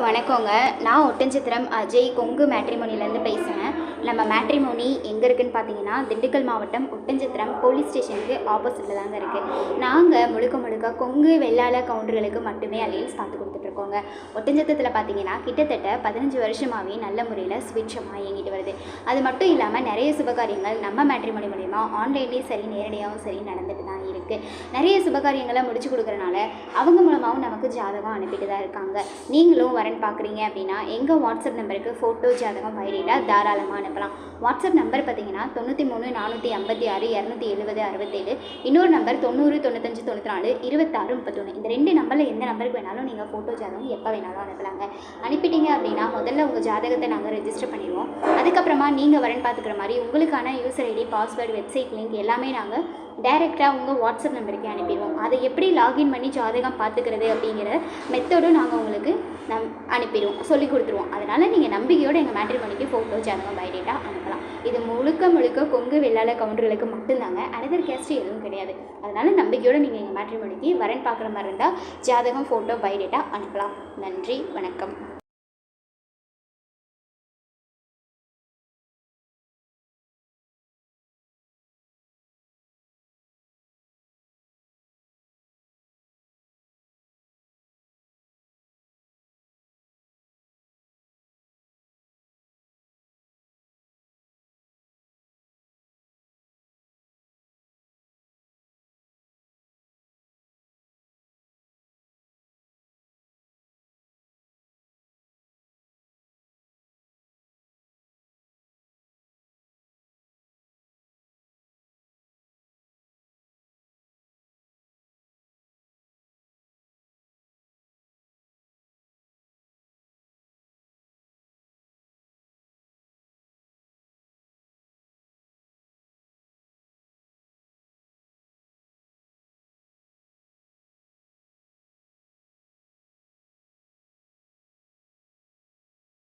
வணக்கங்க. நான் ஒட்டன்சத்திரம் அஜய் கொங்கு மேட்ரிமோனிலேருந்து பேசுகிறேன். நம்ம மேட்ரிமோனி எங்கே இருக்குதுன்னு பார்த்தீங்கன்னா, திண்டுக்கல் மாவட்டம் ஒட்டன்சத்திரம் போலீஸ் ஸ்டேஷனுக்கு ஆப்போசிட்டில் தாங்க இருக்குது. நாங்கள் முழுக்க முழுக்க கொங்கு வெள்ளாள கவுண்டர்களுக்கு மட்டுமே அலையன்ஸ் பார்த்து கொடுத்துட்ருக்கோங்க. ஒட்டன்சத்திரத்தில் பார்த்தீங்கன்னா கிட்டத்தட்ட 15 வருஷமாகவே நல்ல முறையில் சுபிட்சமாக இயங்கிட்டு வருது. அது மட்டும் இல்லாமல் நிறைய சுபகாரியங்கள் நம்ம மேட்ரிமோனி மூலிமா ஆன்லைன்லேயும் சரி நேரடியாகவும் சரி நடந்துட்டு தான் இருக்குது. நிறைய சுபகாரியங்களை முடிச்சு கொடுக்குறனால அவங்க மூலமாகவும் நமக்கு ஜாதகம் அனுப்பிட்டு தான் இருக்காங்க. நீங்களும் வரன் பார்க்குறீங்க அப்படின்னா எங்கள் வாட்ஸ்அப் நம்பருக்கு ஃபோட்டோ ஜாதகம் பைடேட்டாக தாராளமாக அனுப்பலாம். வாட்ஸ்அப் நம்பர் பார்த்தீங்கன்னா 93 456 270 67, இன்னொரு நம்பர் 90 95 94 26 31. இந்த 2 நம்பரில் எந்த நம்பருக்கு வேணாலும் நீங்கள் ஃபோட்டோ ஜாதகம் எப்போ வேணாலும் அனுப்பலாங்க. அனுப்பிட்டீங்க அப்படின்னா முதல்ல உங்கள் ஜாதகத்தை நாங்கள் ரெஜிஸ்டர் பண்ணிடுவோம். அதுக்கப்புறமா நீங்கள் வரன் பார்த்துக்கிற மாதிரி உங்களுக்கான user ID, password, website link எல்லாமே நாங்கள் டைரெக்டாக உங்கள் வாட்ஸ்அப் நம்பருக்கு அனுப்பிடுவோம். அதை எப்படி லாகின் பண்ணி ஜாதகம் பார்த்துக்கிறது அப்படிங்கிற மெத்தடும் நாங்கள் உங்களுக்கு அனுப்பிடுவோம், சொல்லி கொடுத்துருவோம். அதனால் நீங்கள் நம்பிக்கையோடு எங்கள் மேட்ரிமோனிக்கு ஃபோட்டோ ஜாதகம் பைடேட்டாக அனுப்பலாம். இது முழுக்க முழுக்க கொங்கு வெள்ளாள கவுண்டர்களுக்கு மட்டும்தாங்க, அனதர் கேஸ்ட் எதுவும் கிடையாது. அதனால் நம்பிக்கையோடு நீங்கள் எங்கள் மேட்ரிமோனிக்கு வரன் பார்க்குற மாதிரி இருந்தால் ஜாதகம், ஃபோட்டோ, பைடேட்டாக அனுப்பலாம். நன்றி, வணக்கம்.